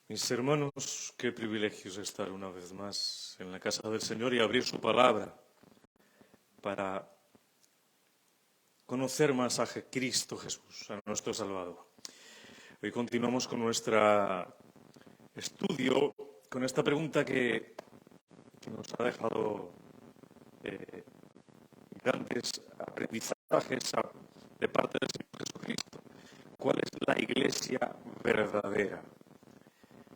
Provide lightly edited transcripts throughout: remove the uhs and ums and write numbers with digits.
Mis hermanos, qué privilegio es estar una vez más en la casa del Señor y abrir su palabra para conocer más a Cristo Jesús, a nuestro Salvador. Hoy continuamos con nuestro estudio, con esta pregunta que nos ha dejado grandes aprendizajes de parte del Señor Jesucristo. ¿Cuál es la iglesia verdadera?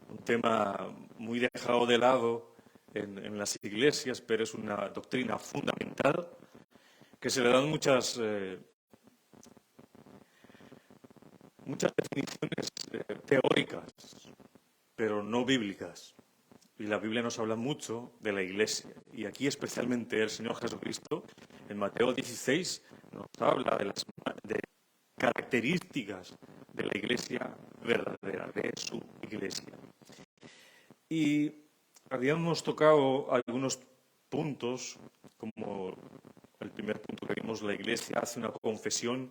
Un tema muy dejado de lado en las iglesias, pero es una doctrina fundamental que se le dan muchas definiciones teóricas, pero no bíblicas. Y la Biblia nos habla mucho de la iglesia. Y aquí especialmente el Señor Jesucristo, en Mateo 16, nos habla de las características de la iglesia verdadera, de su iglesia. Y habíamos tocado algunos puntos, como el primer punto que vimos, la iglesia hace una confesión,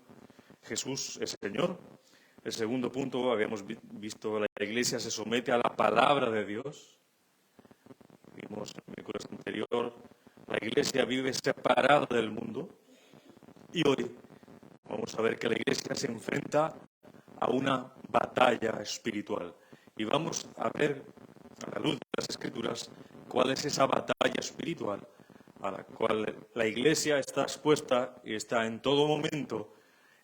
Jesús es Señor. El segundo punto, habíamos visto, la iglesia se somete a la palabra de Dios. Vimos en el miércoles anterior, la iglesia vive separada del mundo. Y hoy vamos a ver que la iglesia se enfrenta a una batalla espiritual. Y vamos a ver, a la luz de las Escrituras, cuál es esa batalla espiritual a la cual la iglesia está expuesta y está en todo momento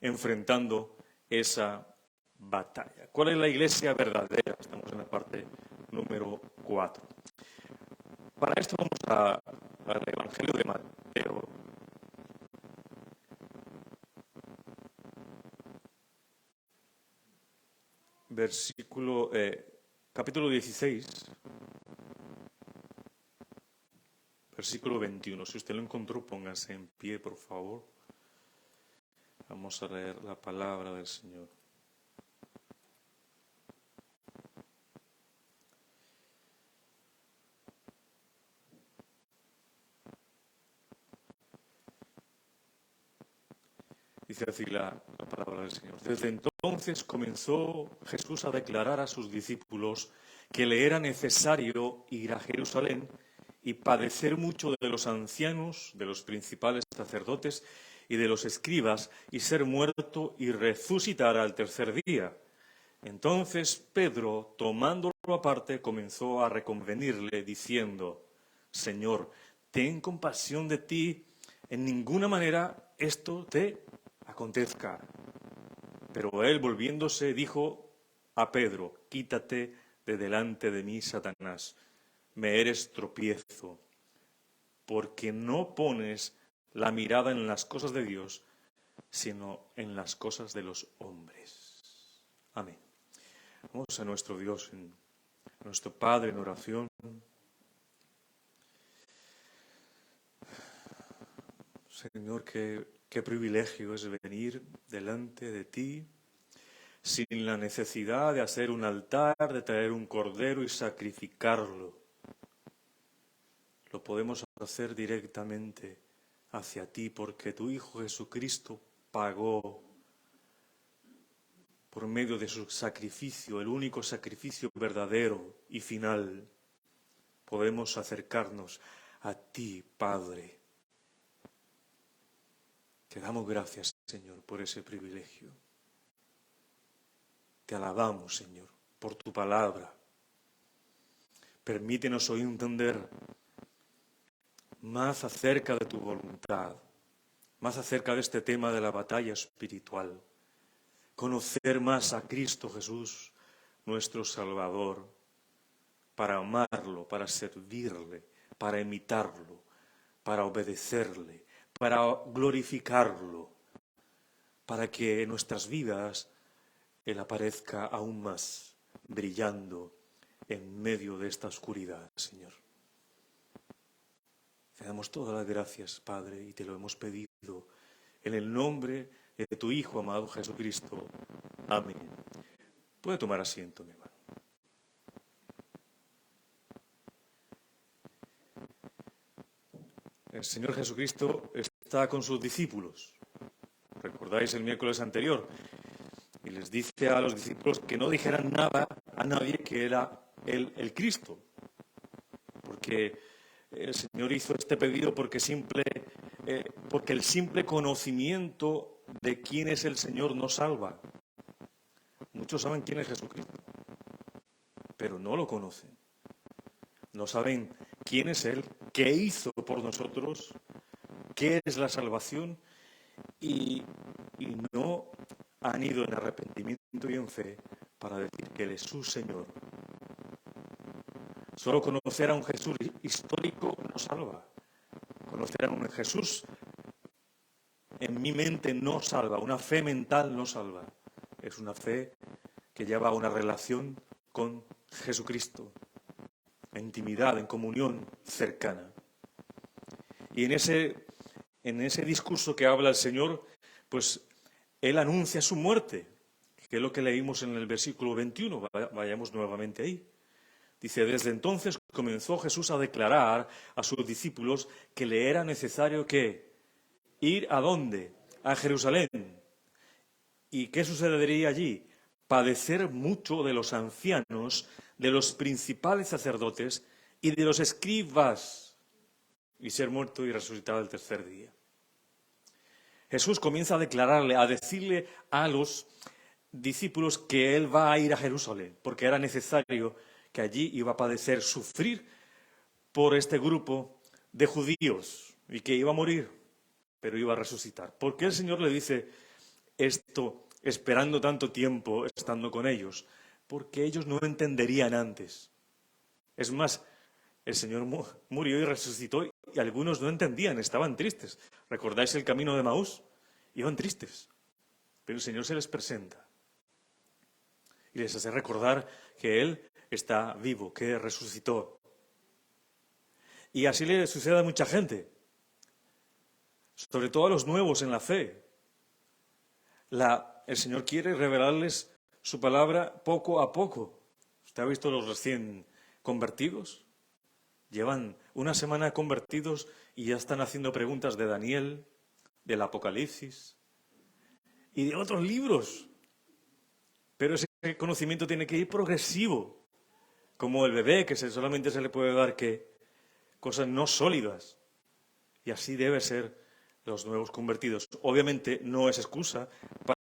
enfrentando esa batalla. ¿Cuál es la iglesia verdadera? Estamos en la parte número 4. Para esto vamos al Evangelio de Mateo. Capítulo 16, versículo 21. Si usted lo encontró, póngase en pie, por favor. Vamos a leer la palabra del Señor. Dice así la palabra del Señor. Desde entonces comenzó Jesús a declarar a sus discípulos que le era necesario ir a Jerusalén y padecer mucho de los ancianos, de los principales sacerdotes y de los escribas, y ser muerto y resucitar al tercer día. Entonces Pedro, tomándolo aparte, comenzó a reconvenirle, diciendo: Señor, ten compasión de ti, en ninguna manera esto te acontezca. Pero él, volviéndose, dijo a Pedro: Quítate de delante de mí, Satanás, me eres tropiezo, porque no pones la mirada en las cosas de Dios, sino en las cosas de los hombres. Amén. Vamos a nuestro Dios, a nuestro Padre en oración. Señor, qué privilegio es venir delante de ti sin la necesidad de hacer un altar, de traer un cordero y sacrificarlo. Lo podemos hacer directamente hacia ti porque tu Hijo Jesucristo pagó por medio de su sacrificio, el único sacrificio verdadero y final. Podemos acercarnos a ti, Padre. Te damos gracias, Señor, por ese privilegio. Te alabamos, Señor, por tu palabra. Permítenos hoy entender más acerca de tu voluntad, más acerca de este tema de la batalla espiritual. Conocer más a Cristo Jesús, nuestro Salvador, para amarlo, para servirle, para imitarlo, para obedecerle, para glorificarlo, para que en nuestras vidas Él aparezca aún más, brillando en medio de esta oscuridad, Señor. Te damos todas las gracias, Padre, y te lo hemos pedido en el nombre de tu Hijo amado Jesucristo. Amén. Puede tomar asiento, mi hermano. El Señor Jesucristo está con sus discípulos. ¿Recordáis el miércoles anterior? Y les dice a los discípulos que no dijeran nada a nadie que era el Cristo. Porque el Señor hizo este pedido porque el simple conocimiento de quién es el Señor nos salva. Muchos saben quién es Jesucristo, pero no lo conocen. No saben quién es Él, qué hizo por nosotros, qué es la salvación, y no han ido en arrepentimiento y en fe para decir que Él es su Señor. Solo conocer a un Jesús histórico no salva. Conocer a un Jesús en mi mente no salva. Una fe mental no salva. Es una fe que lleva a una relación con Jesucristo, en intimidad, en comunión cercana. Y en ese discurso que habla el Señor, pues Él anuncia su muerte, que es lo que leímos en el versículo 21. Vayamos nuevamente ahí. Dice, desde entonces comenzó Jesús a declarar a sus discípulos que le era necesario que ir ¿a dónde? A Jerusalén. ¿Y qué sucedería allí? Padecer mucho de los ancianos, de los principales sacerdotes y de los escribas, y ser muerto y resucitado el tercer día. Jesús comienza a declararle, a decirle a los discípulos que Él va a ir a Jerusalén, porque era necesario que allí iba a padecer, sufrir por este grupo de judíos y que iba a morir, pero iba a resucitar. ¿Por qué el Señor le dice esto esperando tanto tiempo estando con ellos? Porque ellos no entenderían antes. Es más, el Señor murió y resucitó y algunos no entendían, estaban tristes. ¿Recordáis el camino de Maús? Iban tristes, pero el Señor se les presenta y les hace recordar que Él está vivo, que resucitó. Y así le sucede a mucha gente, sobre todo a los nuevos en la fe. El Señor quiere revelarles su palabra poco a poco. ¿Usted ha visto los recién convertidos? Llevan una semana convertidos y ya están haciendo preguntas de Daniel, del Apocalipsis y de otros libros. Pero ese conocimiento tiene que ir progresivo, como el bebé, que solamente se le puede dar cosas no sólidas. Y así debe ser los nuevos convertidos. Obviamente no es excusa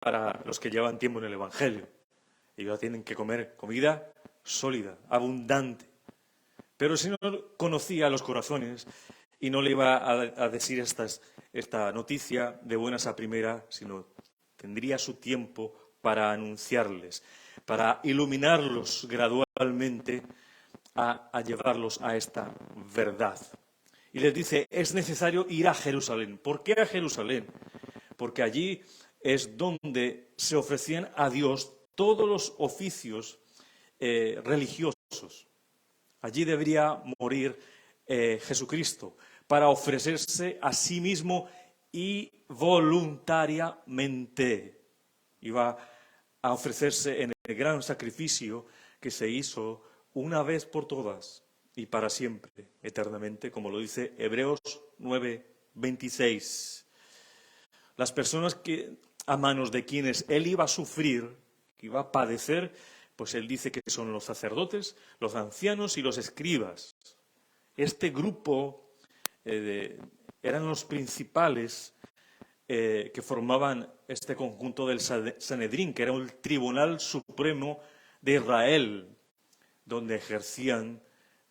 para los que llevan tiempo en el Evangelio. Ellos tienen que comer comida sólida, abundante. Pero el Señor conocía los corazones y no le iba a decir esta noticia de buenas a primera, sino tendría su tiempo para anunciarles, para iluminarlos gradualmente, a llevarlos a esta verdad. Y les dice, es necesario ir a Jerusalén. ¿Por qué a Jerusalén? Porque allí es donde se ofrecían a Dios todos los oficios religiosos. Allí debería morir Jesucristo para ofrecerse a sí mismo y voluntariamente. Iba a ofrecerse en el gran sacrificio que se hizo una vez por todas y para siempre, eternamente, como lo dice Hebreos 9:26. Las personas a manos de quienes Él iba a sufrir, que iba a padecer, pues Él dice que son los sacerdotes, los ancianos y los escribas. Este grupo eran los principales que formaban este conjunto del Sanedrín, que era el tribunal supremo de Israel, donde ejercían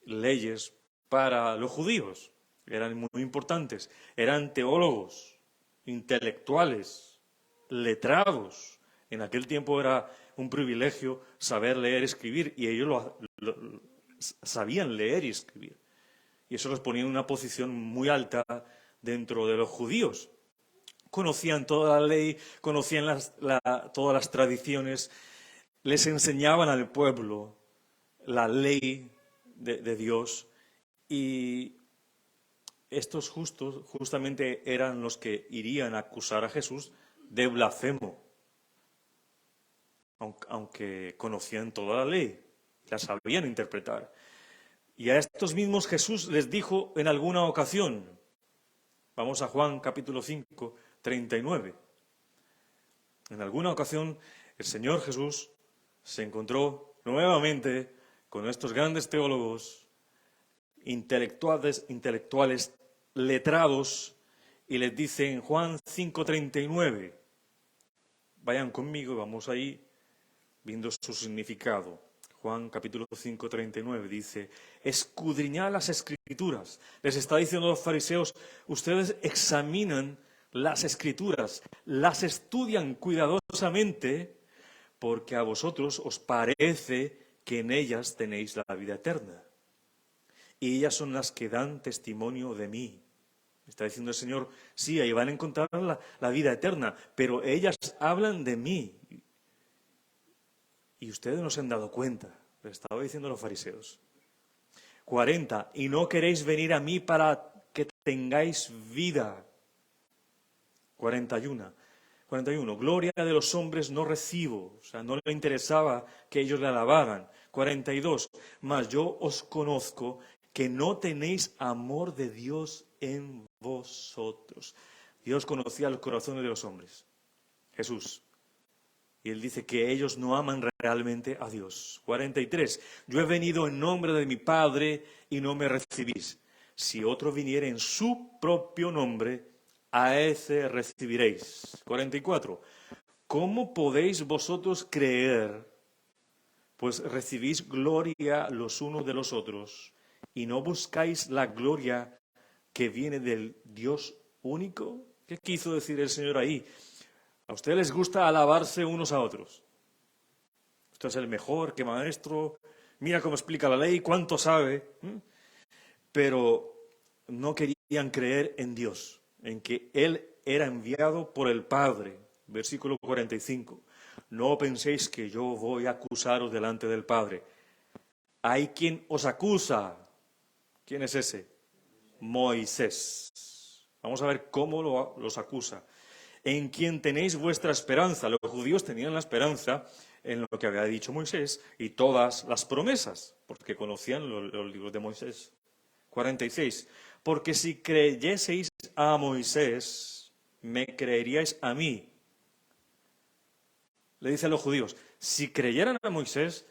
leyes para los judíos. Eran muy importantes. Eran teólogos, intelectuales, letrados. En aquel tiempo era un privilegio saber leer y escribir, y ellos sabían leer y escribir. Y eso los ponía en una posición muy alta dentro de los judíos. Conocían toda la ley, conocían todas las tradiciones, les enseñaban al pueblo la ley de Dios, y estos justamente eran los que irían a acusar a Jesús de blasfemo, aunque conocían toda la ley, la sabían interpretar. Y a estos mismos Jesús les dijo en alguna ocasión, vamos a Juan capítulo 5, 39. En alguna ocasión el Señor Jesús se encontró nuevamente con estos grandes teólogos, intelectuales, letrados, y les dice en Juan 5:39, vayan conmigo, vamos ahí viendo su significado. Juan capítulo 5:39 dice, escudriñad las Escrituras. Les está diciendo a los fariseos, ustedes examinan las Escrituras, las estudian cuidadosamente, porque a vosotros os parece que en ellas tenéis la vida eterna. Y ellas son las que dan testimonio de mí. Está diciendo el Señor, sí, ahí van a encontrar la vida eterna, pero ellas hablan de mí. Y ustedes no se han dado cuenta, les estaba diciendo a los fariseos. 40, y no queréis venir a mí para que tengáis vida. 41, gloria de los hombres no recibo, o sea, no le interesaba que ellos le alabaran. 42, mas yo os conozco que no tenéis amor de Dios en vosotros. Dios conocía los corazones de los hombres, Jesús. Y Él dice que ellos no aman realmente a Dios. 43, yo he venido en nombre de mi Padre y no me recibís. Si otro viniere en su propio nombre, a ese recibiréis. 44, ¿cómo podéis vosotros creer? Pues recibís gloria los unos de los otros y no buscáis la gloria que viene del Dios único. ¿Qué quiso decir el Señor ahí? A ustedes les gusta alabarse unos a otros. Usted es el mejor, qué maestro, mira cómo explica la ley, cuánto sabe. Pero no querían creer en Dios, en que Él era enviado por el Padre. Versículo 45. No penséis que yo voy a acusaros delante del Padre. Hay quien os acusa. ¿Quién es ese? Moisés. Vamos a ver cómo los acusa. En quien tenéis vuestra esperanza. Los judíos tenían la esperanza en lo que había dicho Moisés y todas las promesas, porque conocían los libros de Moisés. 46. Porque si creyeseis a Moisés, me creeríais a mí. Le dice a los judíos, si creyeran a Moisés,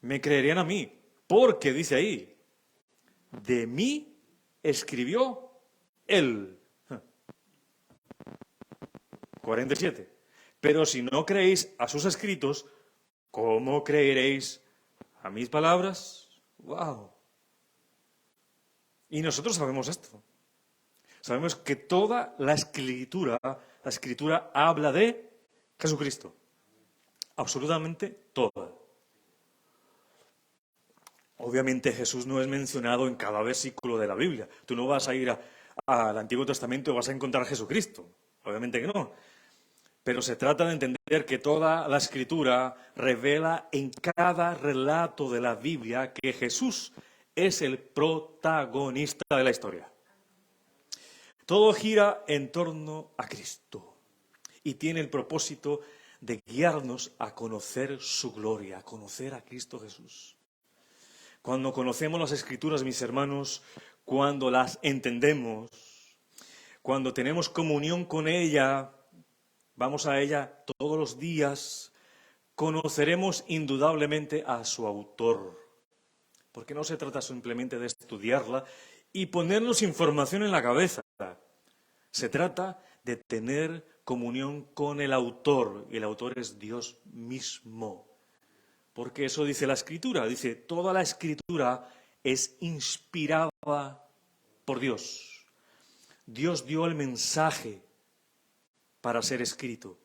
me creerían a mí. Porque, dice ahí, de mí escribió él. 47. Pero si no creéis a sus escritos, ¿cómo creeréis a mis palabras? ¡Wow! Y nosotros sabemos esto. Sabemos que toda la escritura habla de Jesucristo. Absolutamente toda. Obviamente Jesús no es mencionado en cada versículo de la Biblia. Tú no vas a ir al Antiguo Testamento y vas a encontrar a Jesucristo. Obviamente que no. Pero se trata de entender que toda la Escritura revela en cada relato de la Biblia que Jesús es el protagonista de la historia. Todo gira en torno a Cristo y tiene el propósito de guiarnos a conocer su gloria, a conocer a Cristo Jesús. Cuando conocemos las Escrituras, mis hermanos, cuando las entendemos, cuando tenemos comunión con ella, vamos a ella todos los días, conoceremos indudablemente a su autor. Porque no se trata simplemente de estudiarla y ponernos información en la cabeza. Se trata de tener comunión con el autor, y el autor es Dios mismo. Porque eso dice la Escritura, dice, toda la Escritura es inspirada por Dios. Dios dio el mensaje para ser escrito.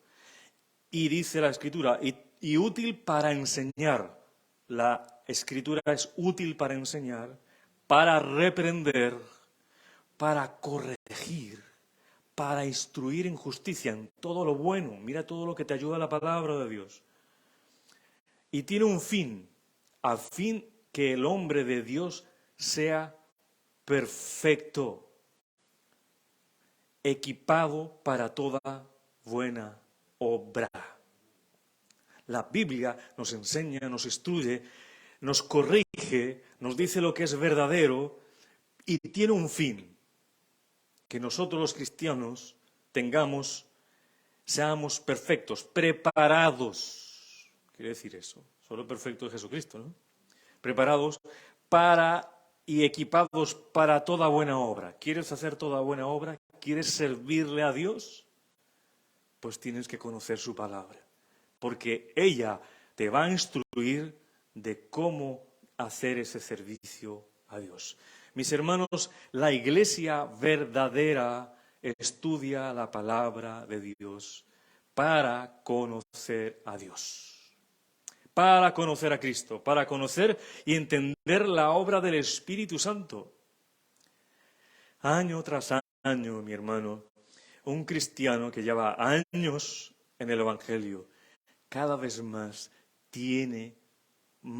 Y dice la Escritura, y útil para enseñar. La Escritura es útil para enseñar, para reprender, para corregir, para instruir en justicia, en todo lo bueno. Mira todo lo que te ayuda la palabra de Dios. Y tiene un fin, a fin que el hombre de Dios sea perfecto, equipado para toda buena obra. La Biblia nos enseña, nos instruye, nos corrige, nos dice lo que es verdadero y tiene un fin, que nosotros los cristianos seamos perfectos, preparados. Quiere decir eso, solo perfecto es Jesucristo, ¿no? preparados para y equipados para toda buena obra. ¿Quieres hacer toda buena obra? ¿Quieres servirle a Dios? Pues tienes que conocer su palabra, porque ella te va a instruir de cómo hacer ese servicio a Dios. Mis hermanos, la iglesia verdadera estudia la palabra de Dios para conocer a Dios, para conocer a Cristo, para conocer y entender la obra del Espíritu Santo. Año tras año, mi hermano, un cristiano que lleva años en el Evangelio, cada vez más tiene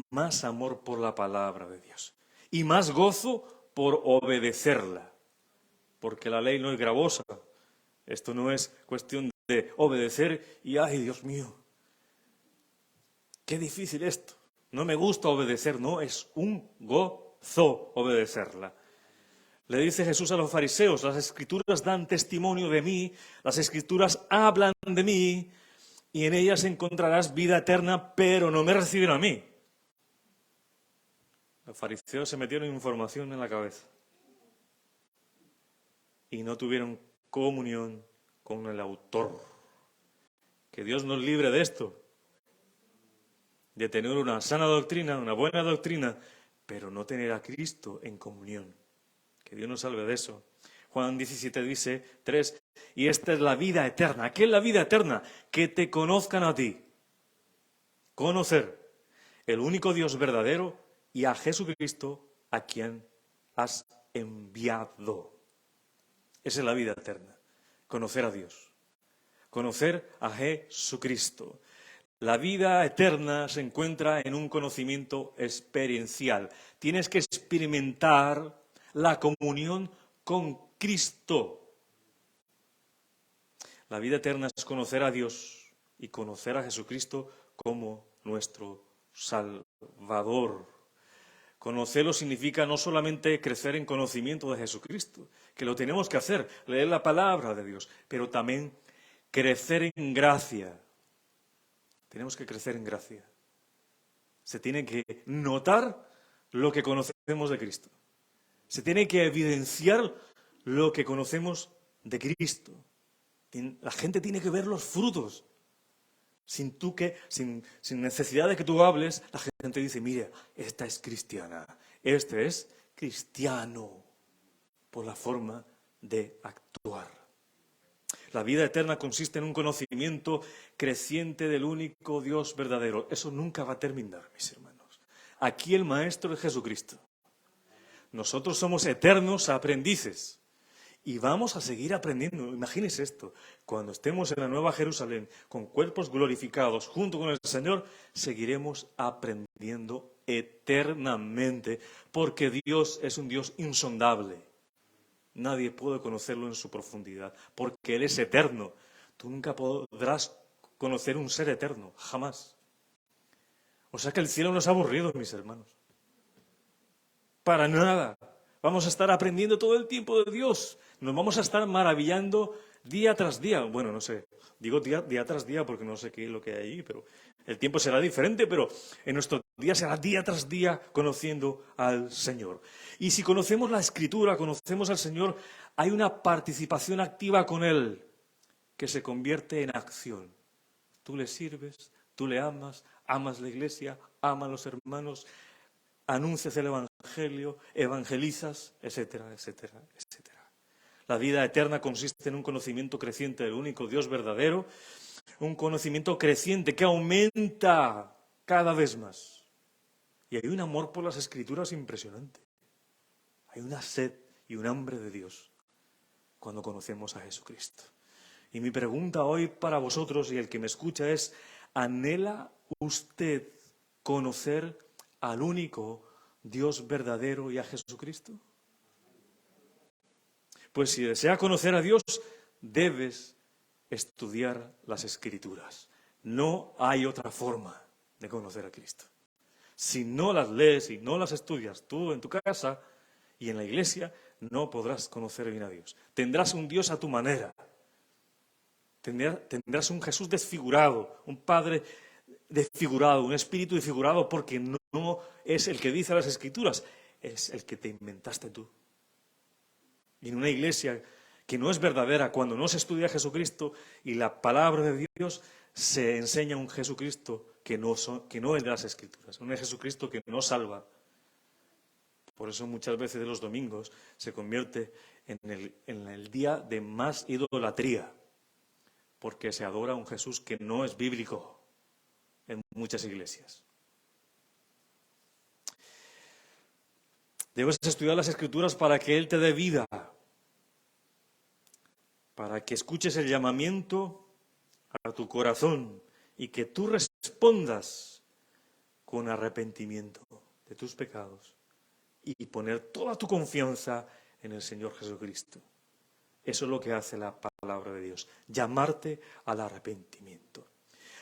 más amor por la palabra de Dios y más gozo por obedecerla, porque la ley no es gravosa. Esto no es cuestión de obedecer y, ay, Dios mío, qué difícil esto. No me gusta obedecer, no, es un gozo obedecerla. Le dice Jesús a los fariseos, las Escrituras dan testimonio de mí, las Escrituras hablan de mí, y en ellas encontrarás vida eterna, pero no me reciben a mí. Los fariseos se metieron información en la cabeza y no tuvieron comunión con el autor. Que Dios nos libre de esto, de tener una sana doctrina, una buena doctrina, pero no tener a Cristo en comunión. Que Dios nos salve de eso. Juan 17 dice, 3, y esta es la vida eterna. ¿Qué es la vida eterna? Que te conozcan a ti. Conocer el único Dios verdadero y a Jesucristo a quien has enviado. Esa es la vida eterna. Conocer a Dios. Conocer a Jesucristo. La vida eterna se encuentra en un conocimiento experiencial. Tienes que experimentar la comunión con Cristo. La vida eterna es conocer a Dios y conocer a Jesucristo como nuestro Salvador. Conocerlo significa no solamente crecer en conocimiento de Jesucristo, que lo tenemos que hacer, leer la palabra de Dios, pero también crecer en gracia. Tenemos que crecer en gracia. Se tiene que notar lo que conocemos de Cristo. Se tiene que evidenciar lo que conocemos de Cristo. La gente tiene que ver los frutos. Sin necesidad de que tú hables, la gente dice, mira, esta es cristiana, este es cristiano, por la forma de actuar. La vida eterna consiste en un conocimiento creciente del único Dios verdadero. Eso nunca va a terminar, mis hermanos. Aquí el Maestro es Jesucristo. Nosotros somos eternos aprendices y vamos a seguir aprendiendo. Imagínense esto, cuando estemos en la Nueva Jerusalén con cuerpos glorificados junto con el Señor, seguiremos aprendiendo eternamente porque Dios es un Dios insondable. Nadie puede conocerlo en su profundidad porque Él es eterno. Tú nunca podrás conocer un ser eterno, jamás. O sea que el cielo no es aburrido, mis hermanos. Para nada. Vamos a estar aprendiendo todo el tiempo de Dios. Nos vamos a estar maravillando día tras día. Bueno, no sé, digo día tras día porque no sé qué es lo que hay allí, pero el tiempo será diferente, pero en nuestro día será día tras día conociendo al Señor. Y si conocemos la Escritura, conocemos al Señor, hay una participación activa con Él que se convierte en acción. Tú le sirves, tú le amas, amas la iglesia, amas a los hermanos, anuncias el Evangelio, evangelizas, etcétera, etcétera, etcétera. La vida eterna consiste en un conocimiento creciente del único Dios verdadero, un conocimiento creciente que aumenta cada vez más. Y hay un amor por las Escrituras impresionante. Hay una sed y un hambre de Dios cuando conocemos a Jesucristo. Y mi pregunta hoy para vosotros y el que me escucha es, ¿anhela usted conocer al único Dios verdadero y a Jesucristo? Pues si desea conocer a Dios, debes estudiar las Escrituras. No hay otra forma de conocer a Cristo. Si no las lees y no las estudias tú en tu casa y en la iglesia, no podrás conocer bien a Dios. Tendrás un Dios a tu manera. Tendrás un Jesús desfigurado, un Padre desfigurado, un espíritu desfigurado porque no es el que dice las Escrituras, es el que te inventaste tú. Y en una iglesia que no es verdadera, cuando no se estudia a Jesucristo y la palabra de Dios, se enseña un Jesucristo que no es de las Escrituras, un Jesucristo que no salva. Por eso muchas veces de los domingos se convierte en el día de más idolatría, porque se adora a un Jesús que no es bíblico en muchas iglesias. Debes estudiar las Escrituras para que Él te dé vida, para que escuches el llamamiento a tu corazón y que tú respondas con arrepentimiento de tus pecados y poner toda tu confianza en el Señor Jesucristo. Eso es lo que hace la palabra de Dios, llamarte al arrepentimiento.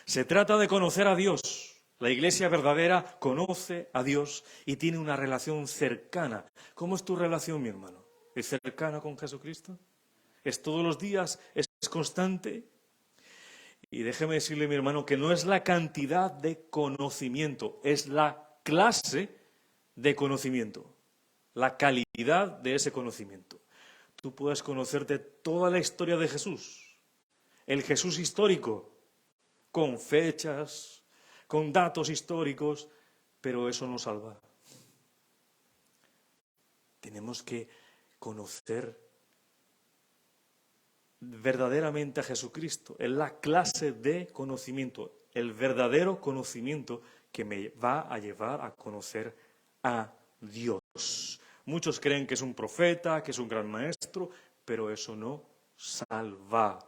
Se trata de conocer a Dios. La iglesia verdadera conoce a Dios y tiene una relación cercana. ¿Cómo es tu relación, mi hermano? ¿Es cercana con Jesucristo? ¿Es todos los días? ¿Es constante? Y déjeme decirle, mi hermano, que no es la cantidad de conocimiento, es la clase de conocimiento, la calidad de ese conocimiento. Tú puedes conocerte toda la historia de Jesús, el Jesús histórico, con fechas, con datos históricos, pero eso no salva. Tenemos que conocer verdaderamente a Jesucristo. Es la clase de conocimiento, el verdadero conocimiento que me va a llevar a conocer a Dios. Muchos creen que es un profeta, que es un gran maestro, pero eso no salva.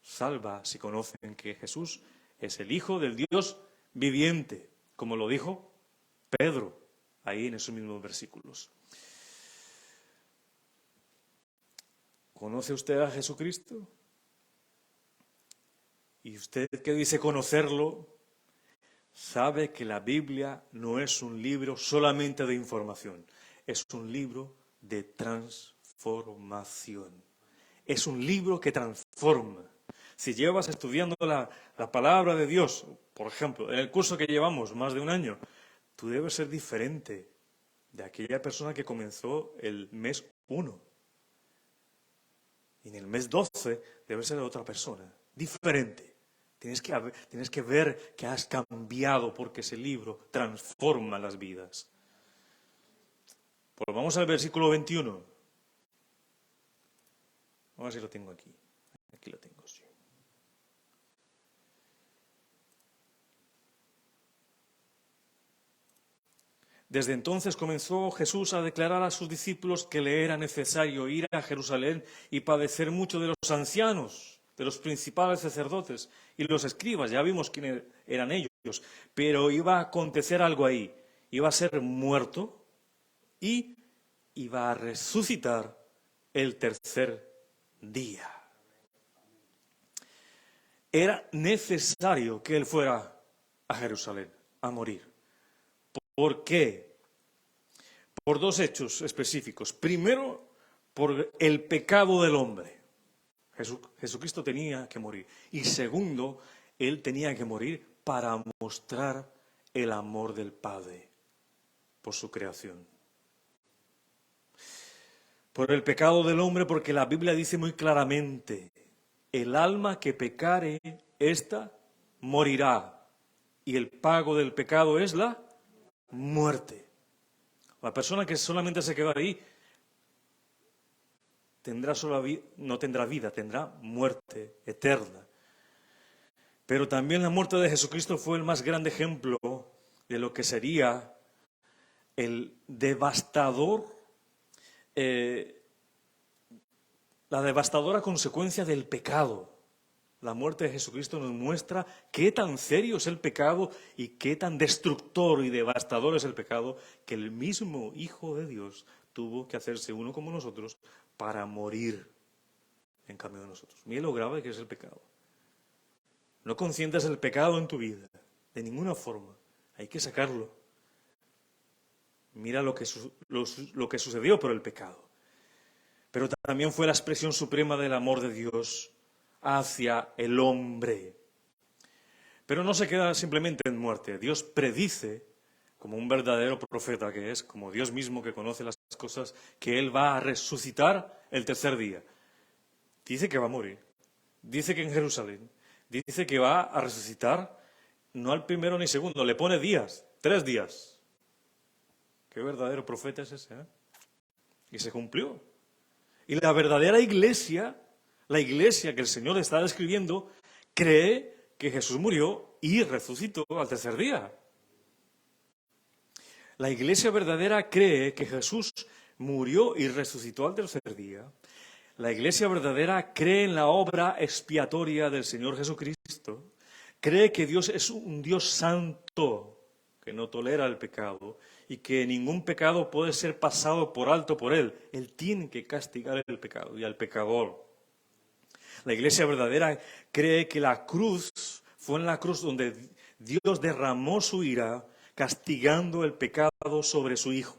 Salva si conocen que Jesús es el Hijo del Dios viviente, como lo dijo Pedro, ahí en esos mismos versículos. ¿Conoce usted a Jesucristo? Y usted que dice conocerlo, sabe que la Biblia no es un libro solamente de información, es un libro de transformación. Es un libro que transforma. Si llevas estudiando la palabra de Dios, por ejemplo, en el curso que llevamos más de un año, tú debes ser diferente de aquella persona que comenzó el mes 1. Y en el mes 12 debes ser de otra persona, diferente. Tienes que ver que has cambiado porque ese libro transforma las vidas. Pues vamos al versículo 21. Vamos a ver si lo tengo aquí. Aquí lo tengo, sí. Desde entonces comenzó Jesús a declarar a sus discípulos que le era necesario ir a Jerusalén y padecer mucho de los ancianos, de los principales sacerdotes y los escribas. Ya vimos quiénes eran ellos, pero iba a acontecer algo ahí. Iba a ser muerto y iba a resucitar el tercer día. Era necesario que él fuera a Jerusalén a morir. ¿Por qué? Por dos hechos específicos. Primero, por el pecado del hombre. Jesucristo tenía que morir. Y segundo, él tenía que morir para mostrar el amor del Padre por su creación. Por el pecado del hombre, porque la Biblia dice muy claramente, el alma que pecare, ésta morirá. Y el pago del pecado es la muerte. La persona que solamente se queda ahí no tendrá vida, tendrá muerte eterna. Pero también la muerte de Jesucristo fue el más grande ejemplo de lo que sería el devastador, la devastadora consecuencia del pecado. La muerte de Jesucristo nos muestra qué tan serio es el pecado y qué tan destructor y devastador es el pecado, que el mismo Hijo de Dios tuvo que hacerse uno como nosotros para morir en cambio de nosotros. Mira lo grave que es el pecado. No consientas el pecado en tu vida, de ninguna forma. Hay que sacarlo. Mira lo que sucedió por el pecado. Pero también fue la expresión suprema del amor de Dios hacia el hombre. Pero no se queda simplemente en muerte. Dios predice, como un verdadero profeta que es, como Dios mismo que conoce las cosas, que Él va a resucitar el tercer día. Dice que va a morir. Dice que en Jerusalén. Dice que va a resucitar no al primero ni segundo. Le pone días, 3 días. Qué verdadero profeta es ese, ¿eh? Y se cumplió. Y la verdadera iglesia, la iglesia que el Señor está describiendo, cree que Jesús murió y resucitó al tercer día. La iglesia verdadera cree que Jesús murió y resucitó al tercer día. La iglesia verdadera cree en la obra expiatoria del Señor Jesucristo. Cree que Dios es un Dios santo, que no tolera el pecado y que ningún pecado puede ser pasado por alto por Él. Él tiene que castigar el pecado y al pecador. La iglesia verdadera cree que la cruz fue en la cruz donde Dios derramó su ira castigando el pecado sobre su Hijo.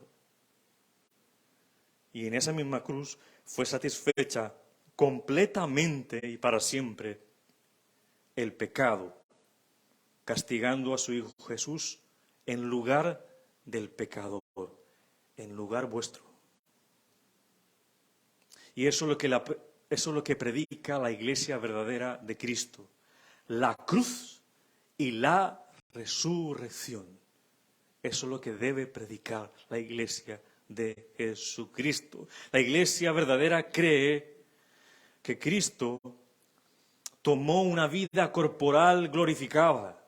Y en esa misma cruz fue satisfecha completamente y para siempre el pecado, castigando a su Hijo Jesús en lugar del pecador, en lugar vuestro. Y eso es lo que predica la iglesia verdadera de Cristo, la cruz y la resurrección. Eso es lo que debe predicar la iglesia de Jesucristo. La iglesia verdadera cree que Cristo tomó una vida corporal glorificada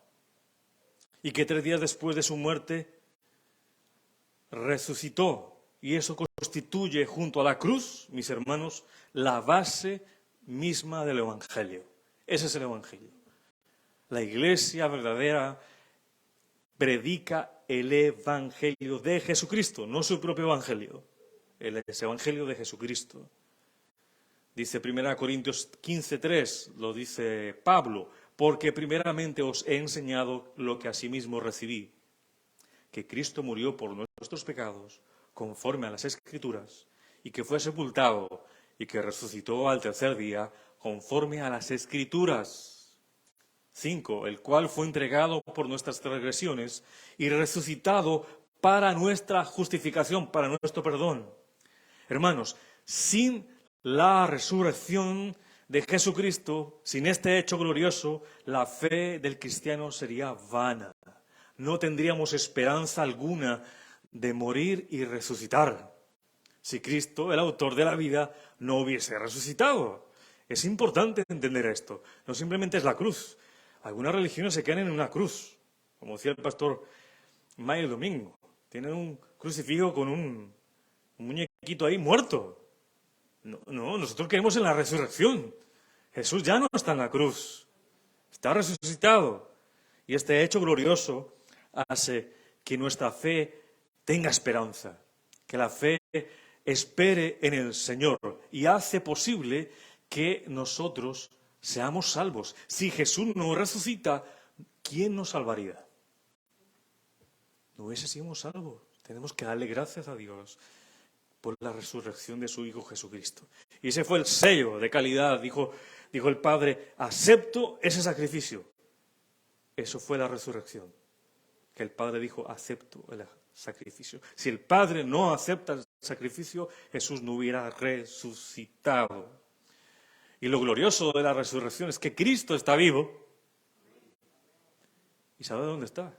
y que 3 días después de su muerte resucitó. Y eso constituye junto a la cruz, mis hermanos, la base misma del Evangelio. Ese es el Evangelio. La iglesia verdadera predica el Evangelio de Jesucristo, no su propio Evangelio. Es el Evangelio de Jesucristo. Dice 1 Corintios 15:3, lo dice Pablo, porque primeramente os he enseñado lo que asimismo recibí, que Cristo murió por nuestros pecados, conforme a las Escrituras, y que fue sepultado, y que resucitó al tercer día, conforme a las Escrituras. 5, el cual fue entregado por nuestras transgresiones y resucitado para nuestra justificación, para nuestro perdón. Hermanos, sin la resurrección de Jesucristo, sin este hecho glorioso, la fe del cristiano sería vana. No tendríamos esperanza alguna de morir y resucitar si Cristo, el autor de la vida, no hubiese resucitado. Es importante entender esto. No simplemente es la cruz. Algunas religiones se quedan en una cruz, como decía el pastor May el domingo. Tienen un crucifijo con un muñequito ahí muerto. No, nosotros creemos en la resurrección. Jesús ya no está en la cruz, está resucitado. Y este hecho glorioso hace que nuestra fe tenga esperanza, que la fe espere en el Señor y hace posible que nosotros seamos salvos. Si Jesús no resucita, ¿quién nos salvaría? No hubiésemos salvos. Tenemos que darle gracias a Dios por la resurrección de su Hijo Jesucristo. Y ese fue el sello de calidad. Dijo el Padre, acepto ese sacrificio. Eso fue la resurrección. Que el Padre dijo, acepto el sacrificio. Si el Padre no acepta el sacrificio, Jesús no hubiera resucitado. Y lo glorioso de la resurrección es que Cristo está vivo. ¿Y sabe dónde está?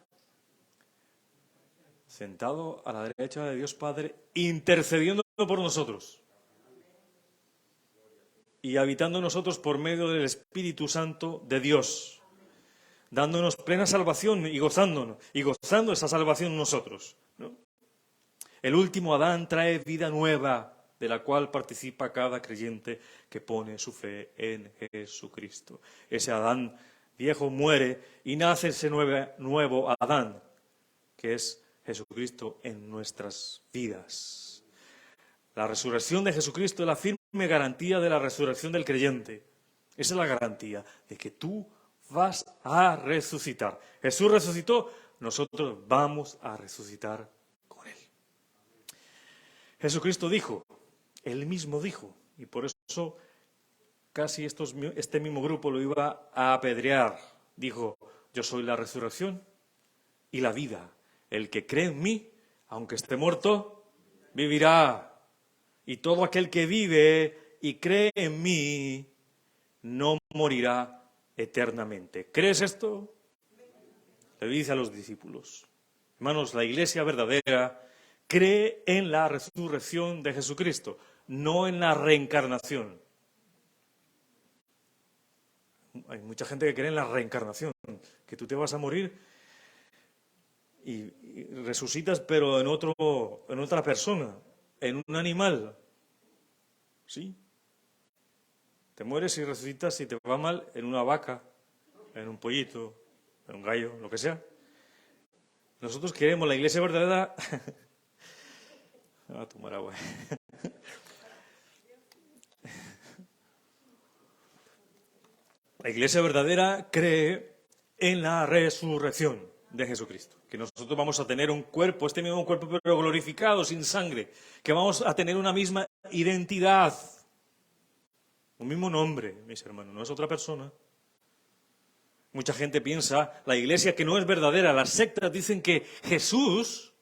Sentado a la derecha de Dios Padre, intercediendo por nosotros. Y habitando en nosotros por medio del Espíritu Santo de Dios. Dándonos plena salvación y gozando esa salvación nosotros, ¿no? El último Adán trae vida nueva, de la cual participa cada creyente que pone su fe en Jesucristo. Ese Adán viejo muere y nace ese nuevo Adán, que es Jesucristo en nuestras vidas. La resurrección de Jesucristo es la firme garantía de la resurrección del creyente. Esa es la garantía de que tú vas a resucitar. Jesús resucitó, nosotros vamos a resucitar con Él. Jesucristo dijo, Él mismo dijo, y por eso casi este mismo grupo lo iba a apedrear. Dijo, Yo soy la resurrección y la vida. El que cree en mí, aunque esté muerto, vivirá. Y todo aquel que vive y cree en mí, no morirá eternamente. ¿Crees esto? Le dice a los discípulos. Hermanos, la iglesia verdadera cree en la resurrección de Jesucristo, no en la reencarnación. Hay mucha gente que cree en la reencarnación, que tú te vas a morir y resucitas, pero en otra persona, en un animal. ¿Sí? Te mueres y resucitas, si te va mal, en una vaca, en un pollito, en un gallo, lo que sea. Nosotros queremos la iglesia verdadera. A tomar agua. La iglesia verdadera cree en la resurrección de Jesucristo. Que nosotros vamos a tener un cuerpo, este mismo cuerpo, pero glorificado, sin sangre. Que vamos a tener una misma identidad. Un mismo nombre, mis hermanos, no es otra persona. Mucha gente piensa, la iglesia que no es verdadera, las sectas dicen que Jesús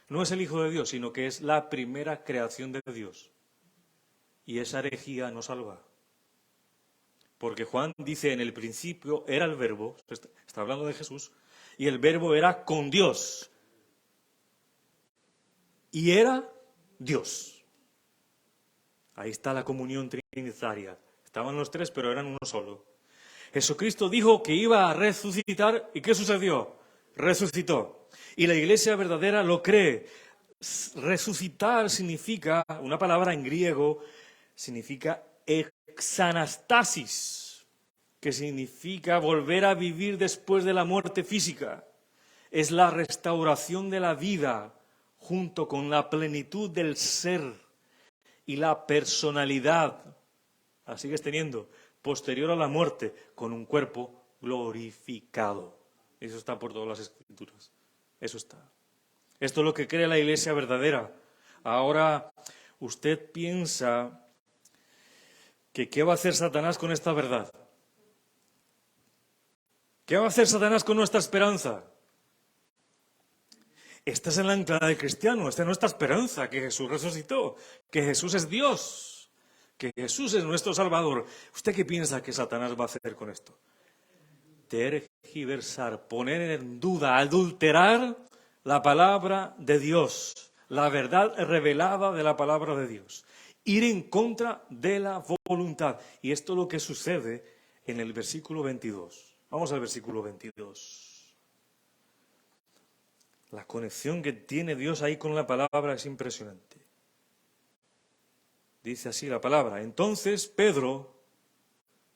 no es el Hijo de Dios, sino que es la primera creación de Dios. Y esa herejía no salva. Porque Juan dice, en el principio era el Verbo, está hablando de Jesús, y el Verbo era con Dios. Y era Dios. Ahí está la comunión trinitaria. Estaban los tres, pero eran uno solo. Jesucristo dijo que iba a resucitar, ¿y qué sucedió? Resucitó. Y la iglesia verdadera lo cree. Resucitar significa, una palabra en griego, significa exanastasis, que significa volver a vivir después de la muerte física. Es la restauración de la vida junto con la plenitud del ser y la personalidad, la sigues teniendo, posterior a la muerte, con un cuerpo glorificado. Eso está por todas las Escrituras. Eso está. Esto es lo que cree la iglesia verdadera. Ahora, usted piensa que ¿qué va a hacer Satanás con esta verdad? ¿Qué va a hacer Satanás con nuestra esperanza? Esta es el ancla del cristiano, esta es nuestra esperanza, que Jesús resucitó, que Jesús es Dios, que Jesús es nuestro Salvador. ¿Usted qué piensa que Satanás va a hacer con esto? Tergiversar, poner en duda, adulterar la palabra de Dios, la verdad revelada de la palabra de Dios. Ir en contra de la voluntad. Y esto es lo que sucede en el versículo 22. Vamos al versículo 22. La conexión que tiene Dios ahí con la palabra es impresionante. Dice así la palabra. Entonces Pedro,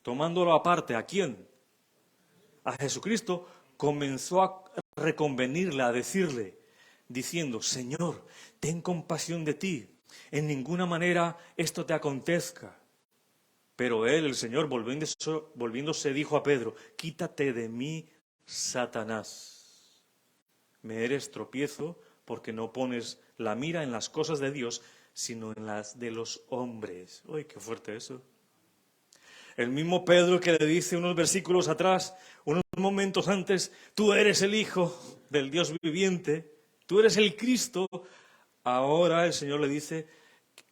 tomándolo aparte, ¿a quién? A Jesucristo, comenzó a reconvenirle, a decirle, diciendo, Señor, ten compasión de ti. En ninguna manera esto te acontezca. Pero él, el Señor, volviéndose, dijo a Pedro, quítate de mí, Satanás. Me eres tropiezo porque no pones la mira en las cosas de Dios, sino en las de los hombres. ¡Uy, qué fuerte eso! El mismo Pedro que le dice unos versículos atrás, unos momentos antes, tú eres el Hijo del Dios viviente, tú eres el Cristo. Ahora el Señor le dice,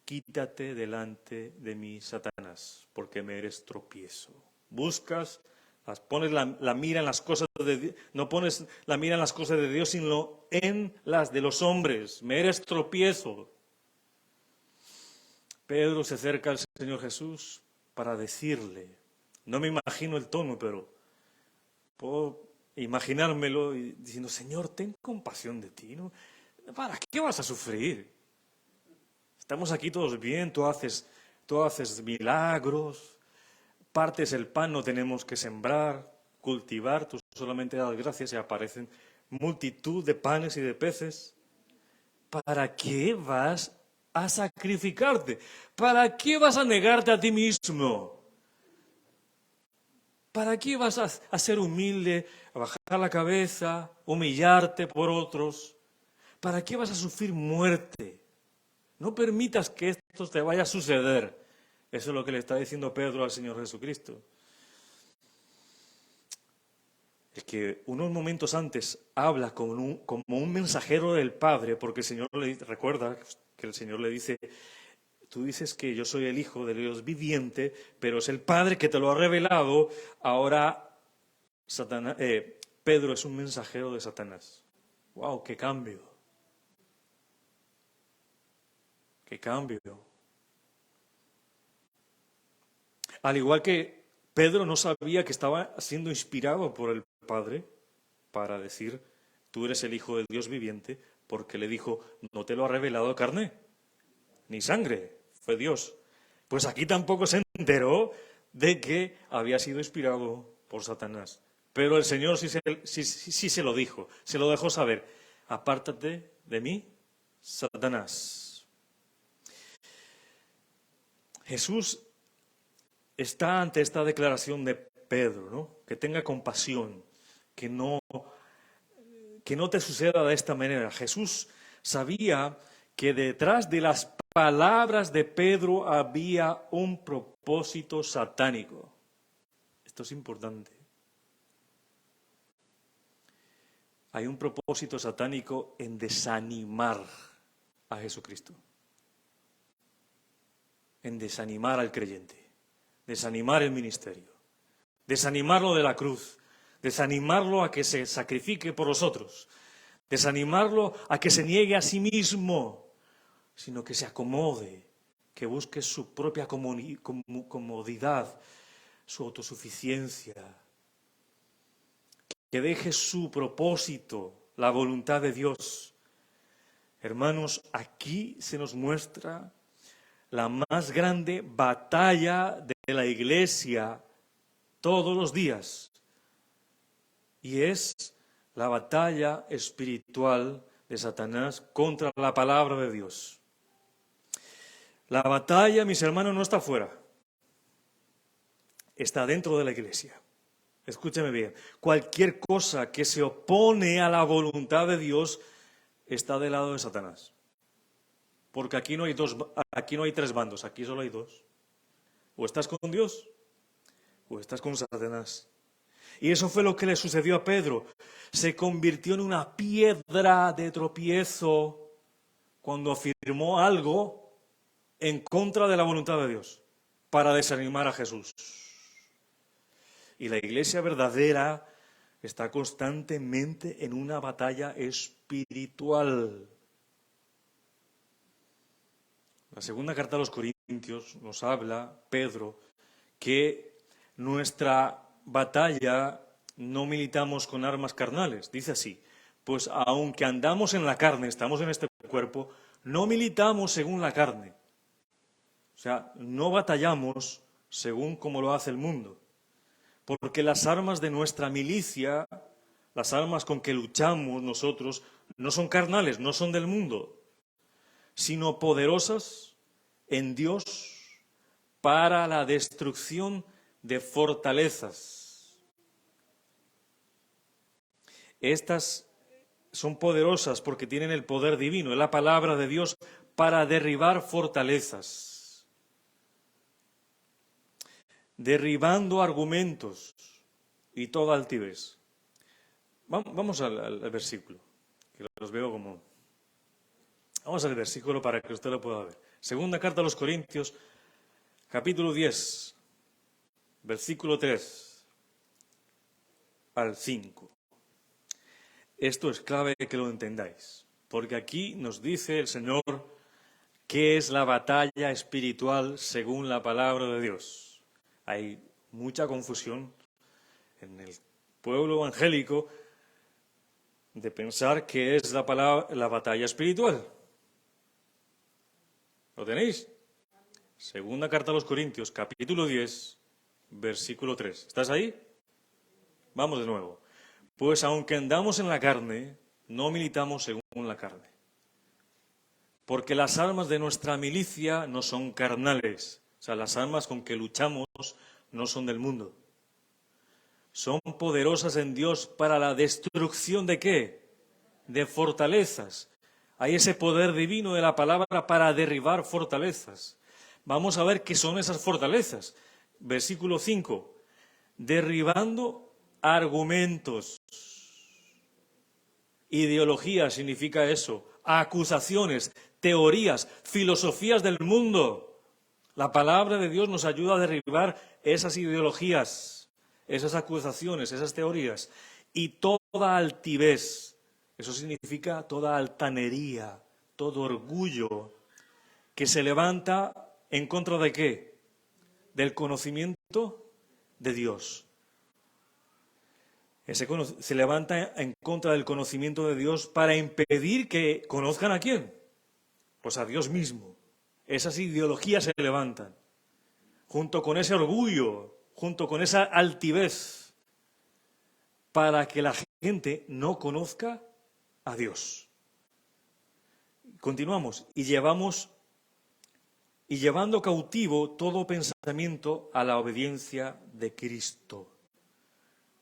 quítate delante de mí, Satanás, porque me eres tropiezo. Buscas, pones la mira en las cosas de Dios, no pones la mira en las cosas de Dios, sino en las de los hombres. Me eres tropiezo. Pedro se acerca al Señor Jesús para decirle, no me imagino el tono, pero puedo imaginármelo diciendo, Señor, ten compasión de ti, ¿no? ¿Para qué vas a sufrir? Estamos aquí todos bien, tú haces milagros, partes el pan, no tenemos que sembrar, cultivar, tú solamente das gracias y aparecen multitud de panes y de peces. ¿Para qué vas a sacrificarte? ¿Para qué vas a negarte a ti mismo? ¿Para qué vas a ser humilde, a bajar la cabeza, humillarte por otros? ¿Para qué vas a sufrir muerte? No permitas que esto te vaya a suceder. Eso es lo que le está diciendo Pedro al Señor Jesucristo. el que unos momentos antes habla como un mensajero del Padre, porque el Señor recuerda que el Señor le dice, tú dices que yo soy el Hijo del Dios viviente, pero es el Padre que te lo ha revelado. Ahora Pedro es un mensajero de Satanás. ¡Wow! ¡Qué cambio! ¡Qué cambio! Al igual que Pedro no sabía que estaba siendo inspirado por el Padre para decir, tú eres el Hijo del Dios viviente, porque le dijo, no te lo ha revelado carne, ni sangre, fue Dios. Pues aquí tampoco se enteró de que había sido inspirado por Satanás. Pero el Señor sí se lo dijo, se lo dejó saber. Apártate de mí, Satanás. Jesús está ante esta declaración de Pedro, ¿no? Que tenga compasión, que no te suceda de esta manera. Jesús sabía que detrás de las palabras de Pedro había un propósito satánico. Esto es importante. Hay un propósito satánico en desanimar a Jesucristo, en desanimar al creyente, desanimar el ministerio, desanimarlo de la cruz, desanimarlo a que se sacrifique por los otros, desanimarlo a que se niegue a sí mismo, sino que se acomode, que busque su propia comodidad, su autosuficiencia, que deje su propósito, la voluntad de Dios. Hermanos, aquí se nos muestra la más grande batalla de la Iglesia todos los días, y es la batalla espiritual de Satanás contra la palabra de Dios. La batalla, mis hermanos, no está fuera, está dentro de la Iglesia. Escúcheme bien, cualquier cosa que se opone a la voluntad de Dios está del lado de Satanás. Porque aquí no hay tres bandos, aquí solo hay dos. O estás con Dios o estás con Satanás. Y eso fue lo que le sucedió a Pedro. Se convirtió en una piedra de tropiezo cuando afirmó algo en contra de la voluntad de Dios para desanimar a Jesús. Y la iglesia verdadera está constantemente en una batalla espiritual. La segunda carta a los Corintios nos habla, Pedro, que nuestra batalla no militamos con armas carnales. Dice así, pues aunque andamos en la carne, estamos en este cuerpo, no militamos según la carne. O sea, no batallamos según como lo hace el mundo. Porque las armas de nuestra milicia, las armas con que luchamos nosotros, no son carnales, no son del mundo, sino poderosas en Dios para la destrucción de fortalezas. Estas son poderosas porque tienen el poder divino, es la palabra de Dios para derribar fortalezas. Derribando argumentos y toda altivez. Vamos al versículo, que los veo como... Vamos al versículo para que usted lo pueda ver. Segunda carta a los Corintios, capítulo 10, versículo 3 al 5. Esto es clave que lo entendáis, porque aquí nos dice el Señor qué es la batalla espiritual según la palabra de Dios. Hay mucha confusión en el pueblo evangélico de pensar que es la batalla espiritual. ¿Lo tenéis? Segunda carta a los Corintios, capítulo 10, versículo 3. ¿Estás ahí? Vamos de nuevo. Pues aunque andamos en la carne, no militamos según la carne. Porque las armas de nuestra milicia no son carnales. O sea, las armas con que luchamos no son del mundo. Son poderosas en Dios para la destrucción ¿de qué? De fortalezas. Hay ese poder divino de la palabra para derribar fortalezas. Vamos a ver qué son esas fortalezas. Versículo 5. Derribando argumentos. Ideología significa eso, acusaciones, teorías, filosofías del mundo. La palabra de Dios nos ayuda a derribar esas ideologías, esas acusaciones, esas teorías. Y toda altivez, eso significa toda altanería, todo orgullo que se levanta en contra de ¿qué? Del conocimiento de Dios. Se levanta en contra del conocimiento de Dios para impedir que conozcan ¿a quién? Pues a Dios mismo. Esas ideologías se levantan, junto con ese orgullo, junto con esa altivez, para que la gente no conozca a Dios. Continuamos, y llevando cautivo todo pensamiento a la obediencia de Cristo.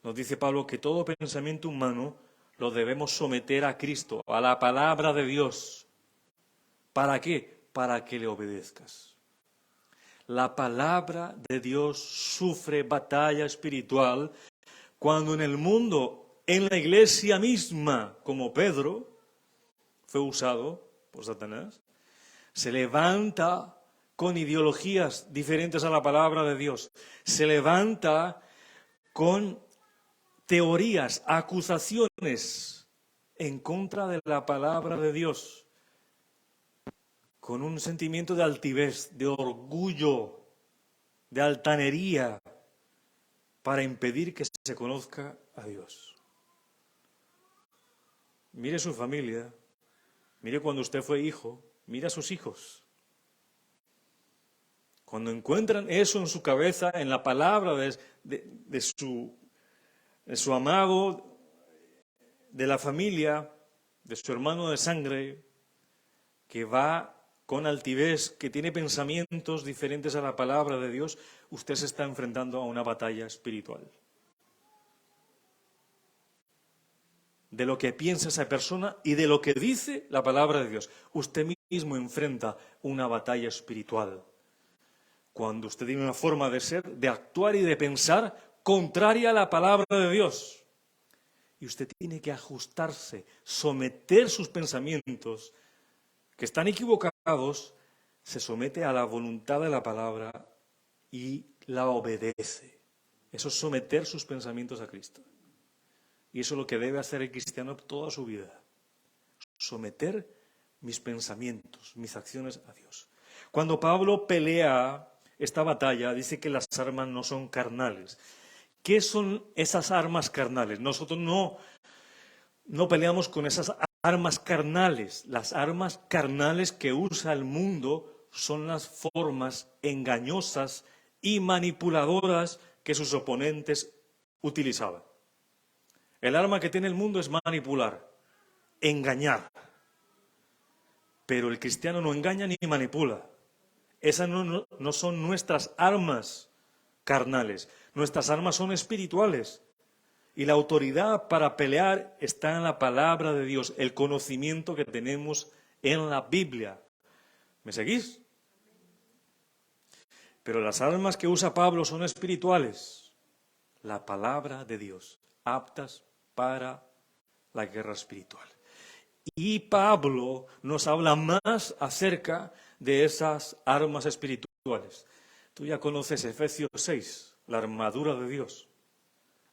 Nos dice Pablo que todo pensamiento humano lo debemos someter a Cristo, a la palabra de Dios. ¿Para qué? Para que le obedezcas. La palabra de Dios sufre batalla espiritual cuando en el mundo, en la iglesia misma, como Pedro fue usado por Satanás, se levanta con ideologías diferentes a la palabra de Dios. Se levanta con teorías, acusaciones en contra de la palabra de Dios, con un sentimiento de altivez, de orgullo, de altanería, para impedir que se conozca a Dios. Mire su familia, mire cuando usted fue hijo, mire a sus hijos. Cuando encuentran eso en su cabeza, en la palabra de su amado, de la familia, de su hermano de sangre, que va con altivez, que tiene pensamientos diferentes a la palabra de Dios, usted se está enfrentando a una batalla espiritual. De lo que piensa esa persona y de lo que dice la palabra de Dios. Usted mismo enfrenta una batalla espiritual. Cuando usted tiene una forma de ser, de actuar y de pensar contraria a la palabra de Dios. Y usted tiene que ajustarse, someter sus pensamientos, que están equivocados, se somete a la voluntad de la palabra y la obedece. Eso es someter sus pensamientos a Cristo. Y eso es lo que debe hacer el cristiano toda su vida. Someter mis pensamientos, mis acciones a Dios. Cuando Pablo pelea esta batalla, dice que las armas no son carnales. ¿Qué son esas armas carnales? Nosotros no peleamos con esas armas carnales. Las armas carnales que usa el mundo son las formas engañosas y manipuladoras que sus oponentes utilizaban. El arma que tiene el mundo es manipular, engañar. Pero el cristiano no engaña ni manipula. Esas no son nuestras armas carnales. Nuestras armas son espirituales. Y la autoridad para pelear está en la palabra de Dios, el conocimiento que tenemos en la Biblia. ¿Me seguís? Pero las armas que usa Pablo son espirituales. La palabra de Dios, aptas para la guerra espiritual. Y Pablo nos habla más acerca de esas armas espirituales. Tú ya conoces Efesios 6, la armadura de Dios.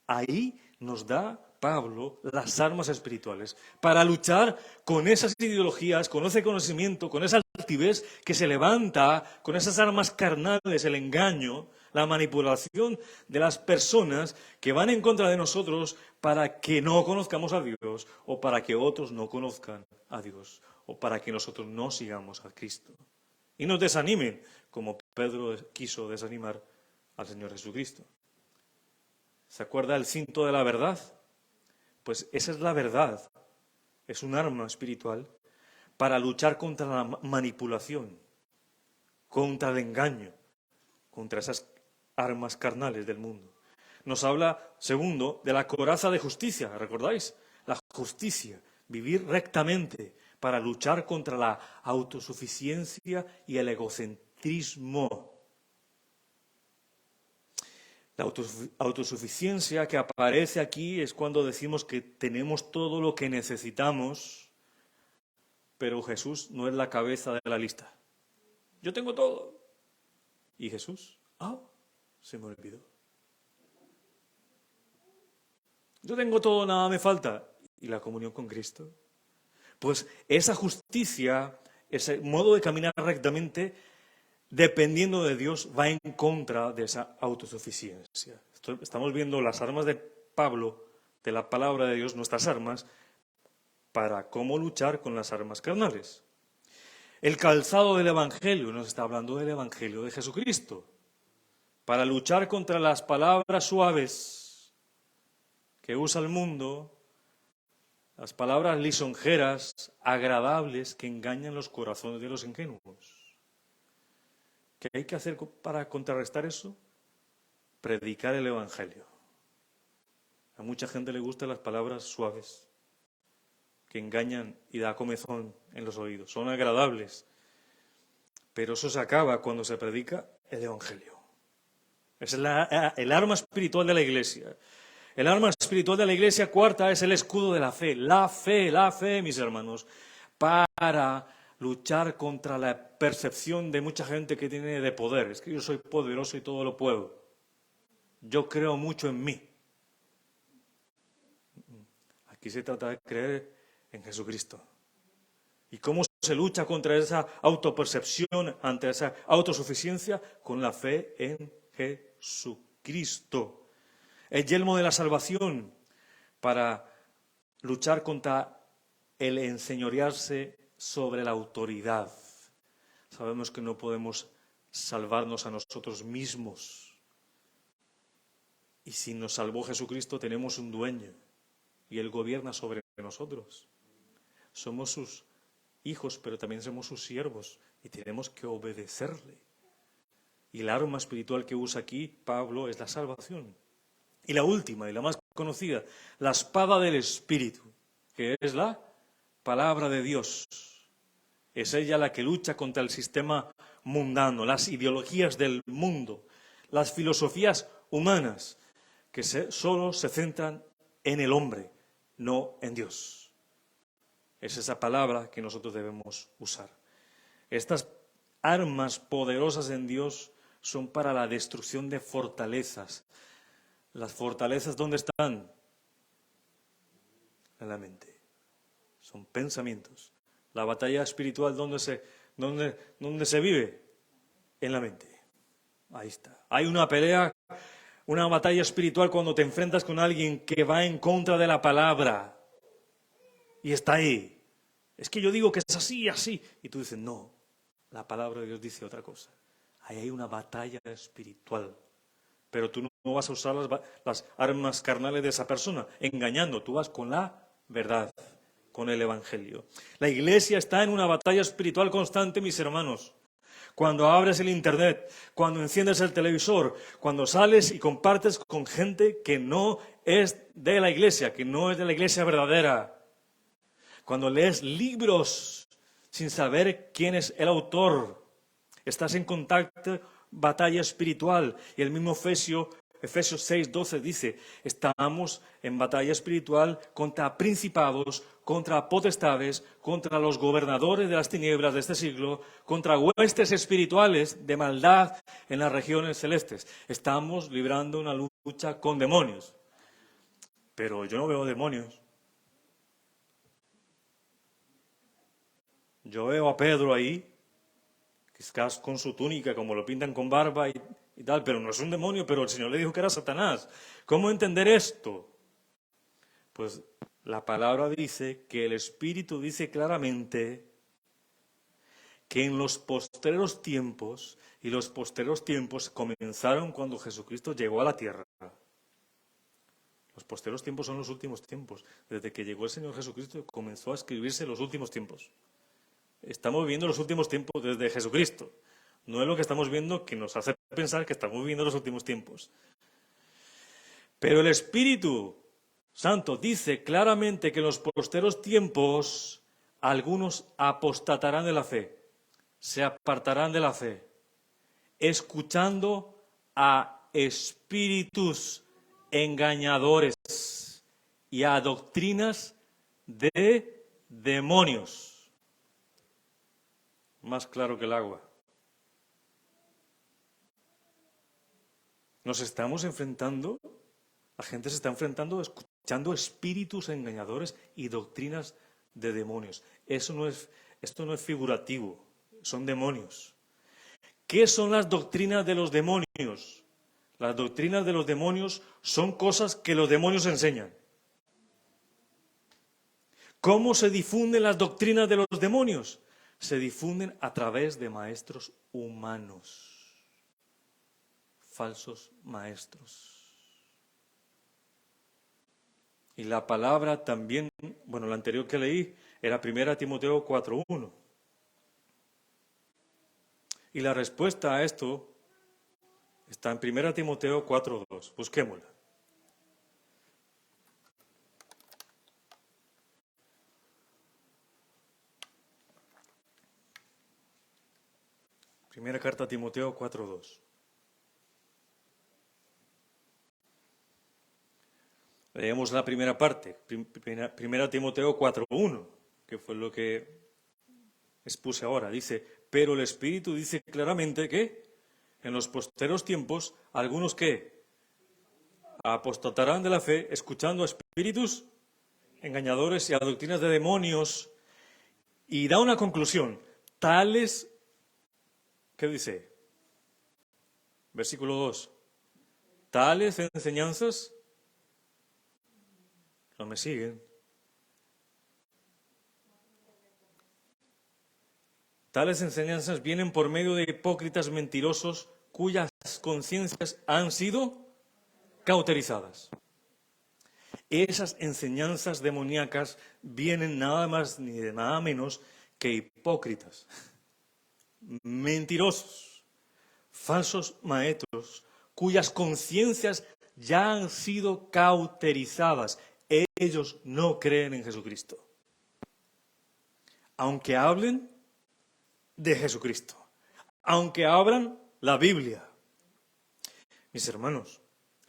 Ahí nos da Pablo las armas espirituales para luchar con esas ideologías, con ese conocimiento, con esa altivez que se levanta, con esas armas carnales, el engaño, la manipulación de las personas que van en contra de nosotros para que no conozcamos a Dios o para que otros no conozcan a Dios o para que nosotros no sigamos a Cristo. Y nos desanimen, como Pedro quiso desanimar al Señor Jesucristo. ¿Se acuerda el cinto de la verdad? Pues esa es la verdad. Es un arma espiritual para luchar contra la manipulación, contra el engaño, contra esas armas carnales del mundo. Nos habla, segundo, de la coraza de justicia, ¿recordáis? La justicia, vivir rectamente para luchar contra la autosuficiencia y el egocentrismo. La autosuficiencia que aparece aquí es cuando decimos que tenemos todo lo que necesitamos, pero Jesús no es la cabeza de la lista. Yo tengo todo. ¿Y Jesús? Se me olvidó. Yo tengo todo, nada me falta. ¿Y la comunión con Cristo? Pues esa justicia, ese modo de caminar rectamente, dependiendo de Dios, va en contra de esa autosuficiencia. Estamos viendo las armas de Pablo, de la palabra de Dios, nuestras armas, para cómo luchar con las armas carnales. El calzado del Evangelio, nos está hablando del Evangelio de Jesucristo, para luchar contra las palabras suaves que usa el mundo, las palabras lisonjeras, agradables, que engañan los corazones de los ingenuos. ¿Qué hay que hacer para contrarrestar eso? Predicar el Evangelio. A mucha gente le gustan las palabras suaves, que engañan y da comezón en los oídos. Son agradables, pero eso se acaba cuando se predica el Evangelio. Esa es el arma espiritual de la Iglesia. El arma espiritual de la Iglesia, cuarta, es el escudo de la fe. La fe, mis hermanos, para luchar contra la percepción de mucha gente que tiene de poder. Es que yo soy poderoso y todo lo puedo. Yo creo mucho en mí. Aquí se trata de creer en Jesucristo. ¿Y cómo se lucha contra esa autopercepción, ante esa autosuficiencia? Con la fe en Jesucristo. El yelmo de la salvación para luchar contra el enseñorearse sobre la autoridad. Sabemos que no podemos salvarnos a nosotros mismos. Y si nos salvó Jesucristo, tenemos un dueño y Él gobierna sobre nosotros. Somos sus hijos, pero también somos sus siervos y tenemos que obedecerle. Y el arma espiritual que usa aquí Pablo es la salvación. Y la última y la más conocida, la espada del Espíritu, que es la palabra de Dios. Es ella la que lucha contra el sistema mundano, las ideologías del mundo, las filosofías humanas, que solo se centran en el hombre, no en Dios. Es esa palabra que nosotros debemos usar. Estas armas poderosas en Dios son para la destrucción de fortalezas. ¿Las fortalezas dónde están? En la mente. Son pensamientos. La batalla espiritual, ¿dónde se vive? En la mente. Ahí está. Hay una pelea, una batalla espiritual cuando te enfrentas con alguien que va en contra de la palabra. Y está ahí. Es que yo digo que es así, así. Y tú dices, no, la palabra de Dios dice otra cosa. Ahí hay una batalla espiritual. Pero tú no vas a usar las armas carnales de esa persona, engañando. Tú vas con la verdad, con el Evangelio. La Iglesia está en una batalla espiritual constante, mis hermanos. Cuando abres el Internet, cuando enciendes el televisor, cuando sales y compartes con gente que no es de la Iglesia, que no es de la Iglesia verdadera. Cuando lees libros sin saber quién es el autor, estás en contacto, batalla espiritual. Y el mismo Efesios 6:12 dice, estamos en batalla espiritual contra principados, contra potestades, contra los gobernadores de las tinieblas de este siglo, contra huestes espirituales de maldad en las regiones celestes. Estamos librando una lucha con demonios. Pero yo no veo demonios. Yo veo a Pedro ahí, quizás con su túnica, como lo pintan con barba y tal, pero no es un demonio, pero el Señor le dijo que era Satanás. ¿Cómo entender esto? Pues la palabra dice que el Espíritu dice claramente que en los postreros tiempos, y los postreros tiempos comenzaron cuando Jesucristo llegó a la tierra. Los postreros tiempos son los últimos tiempos. Desde que llegó el Señor Jesucristo comenzó a escribirse los últimos tiempos. Estamos viviendo los últimos tiempos desde Jesucristo. No es lo que estamos viendo que nos hace pensar que estamos viviendo los últimos tiempos. Pero el Espíritu Santo dice claramente que en los posteros tiempos algunos apostatarán de la fe, se apartarán de la fe, escuchando a espíritus engañadores y a doctrinas de demonios. Más claro que el agua. Nos estamos enfrentando, la gente se está enfrentando escuchando espíritus engañadores y doctrinas de demonios. Esto no es figurativo, son demonios. ¿Qué son las doctrinas de los demonios? Las doctrinas de los demonios son cosas que los demonios enseñan. ¿Cómo se difunden las doctrinas de los demonios? Se difunden a través de maestros humanos, falsos maestros. Y la palabra también, bueno, la anterior que leí era 1 Timoteo 4:1. Y la respuesta a esto está en 1 Timoteo 4:2. Busquémosla. Primera carta a Timoteo 4:2. Leemos la primera parte, 1 Timoteo 4:1, que fue lo que expuse ahora. Dice, pero el Espíritu dice claramente que en los posteros tiempos, algunos que apostatarán de la fe, escuchando a espíritus engañadores y a doctrinas de demonios, y da una conclusión, tales, ¿qué dice? Versículo 2, tales enseñanzas, no me siguen, tales enseñanzas vienen por medio de hipócritas mentirosos cuyas conciencias han sido cauterizadas. Esas enseñanzas demoníacas vienen nada más ni de nada menos que hipócritas, mentirosos, falsos maestros, cuyas conciencias ya han sido cauterizadas. Ellos no creen en Jesucristo, aunque hablen de Jesucristo, aunque abran la Biblia. Mis hermanos,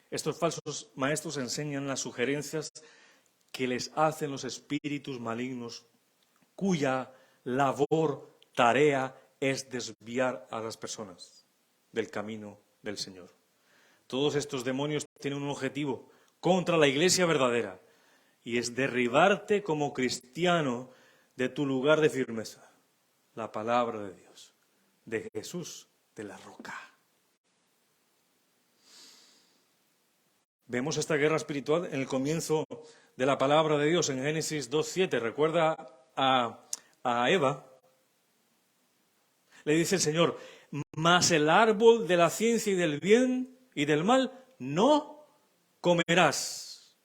estos falsos maestros enseñan las sugerencias que les hacen los espíritus malignos, cuya labor, tarea, es desviar a las personas del camino del Señor. Todos estos demonios tienen un objetivo contra la iglesia verdadera, y es derribarte como cristiano de tu lugar de firmeza, la palabra de Dios, de Jesús de la roca. Vemos esta guerra espiritual en el comienzo de la palabra de Dios en Génesis 2:7. Recuerda a Eva. Le dice el Señor, mas el árbol de la ciencia y del bien y del mal no comerás,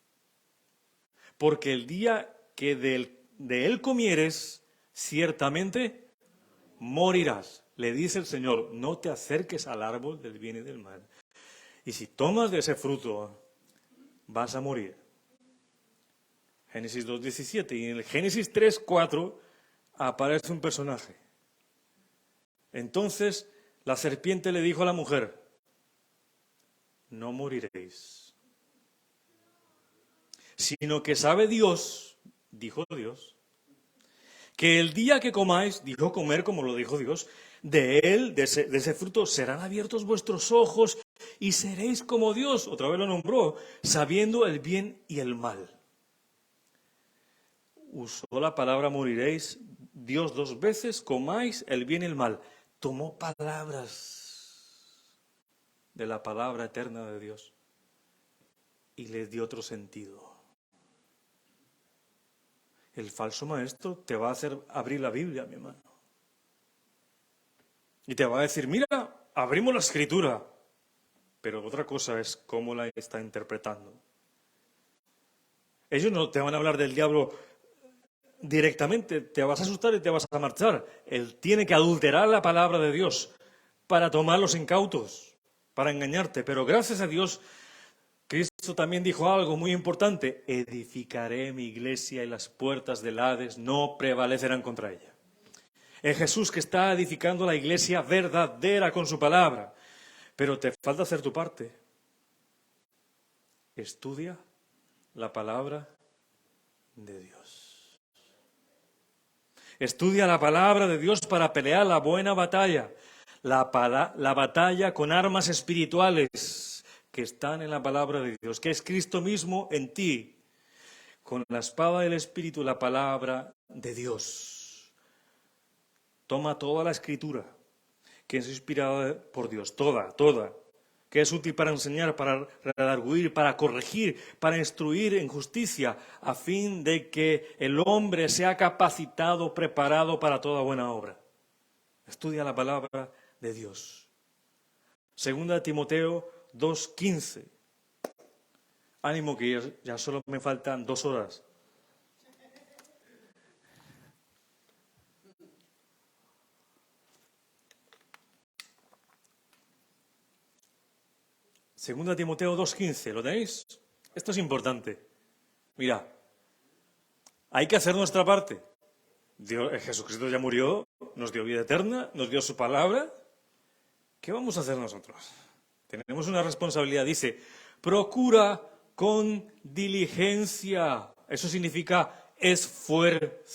porque el día que de él comieres, ciertamente morirás. Le dice el Señor, no te acerques al árbol del bien y del mal. Y si tomas de ese fruto, vas a morir. Génesis 2:17. Y en el Génesis 3:4 aparece un personaje. Entonces la serpiente le dijo a la mujer, no moriréis, sino que sabe Dios, dijo Dios, que el día que comáis, dijo comer como lo dijo Dios, de él, de ese fruto, serán abiertos vuestros ojos y seréis como Dios, otra vez lo nombró, sabiendo el bien y el mal. Usó la palabra moriréis Dios 2 veces, comáis el bien y el mal. Tomó palabras de la palabra eterna de Dios y les dio otro sentido. El falso maestro te va a hacer abrir la Biblia, mi hermano. Y te va a decir, mira, abrimos la Escritura. Pero otra cosa es cómo la está interpretando. Ellos no te van a hablar del diablo directamente, te vas a asustar y te vas a marchar. Él tiene que adulterar la palabra de Dios para tomar los incautos, para engañarte. Pero gracias a Dios, Cristo también dijo algo muy importante, edificaré mi iglesia y las puertas del Hades no prevalecerán contra ella. Es Jesús que está edificando la iglesia verdadera con su palabra, pero te falta hacer tu parte. Estudia la palabra de Dios. Estudia la palabra de Dios para pelear la buena batalla. La batalla con armas espirituales que están en la palabra de Dios, que es Cristo mismo en ti, con la espada del Espíritu, la palabra de Dios. Toma toda la Escritura, que es inspirada por Dios, toda, que es útil para enseñar, para redarguir, para corregir, para instruir en justicia, a fin de que el hombre sea capacitado, preparado para toda buena obra. Estudia la palabra de Dios. Segunda Timoteo 2:15. Ánimo que ya solo me faltan 2 horas. Segunda Timoteo 2:15, ¿lo tenéis? Esto es importante. Mira, hay que hacer nuestra parte. Jesucristo ya murió, nos dio vida eterna, nos dio su palabra. ¿Qué vamos a hacer nosotros? Tenemos una responsabilidad. Dice, procura con diligencia. Eso significa esfuérzate.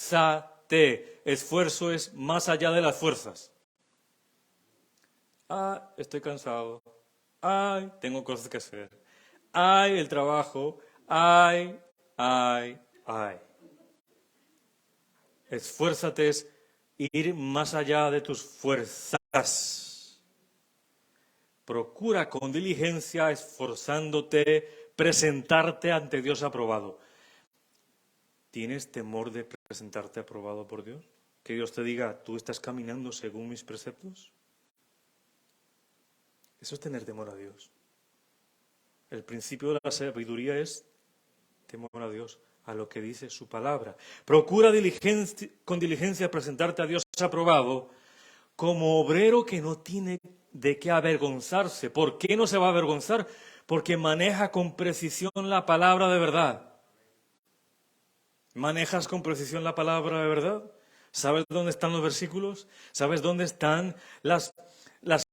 Esfuerzo es más allá de las fuerzas. Estoy cansado. Tengo cosas que hacer. El trabajo. Esfuérzate es ir más allá de tus fuerzas. Procura con diligencia, esforzándote, presentarte ante Dios aprobado. ¿Tienes temor de presentarte aprobado por Dios? Que Dios te diga, ¿tú estás caminando según mis preceptos? Eso es tener temor a Dios. El principio de la sabiduría es temor a Dios, a lo que dice su palabra. Procura con diligencia presentarte a Dios aprobado como obrero que no tiene de qué avergonzarse. ¿Por qué no se va a avergonzar? Porque maneja con precisión la palabra de verdad. ¿Manejas con precisión la palabra de verdad? ¿Sabes dónde están los versículos? ¿Sabes dónde están las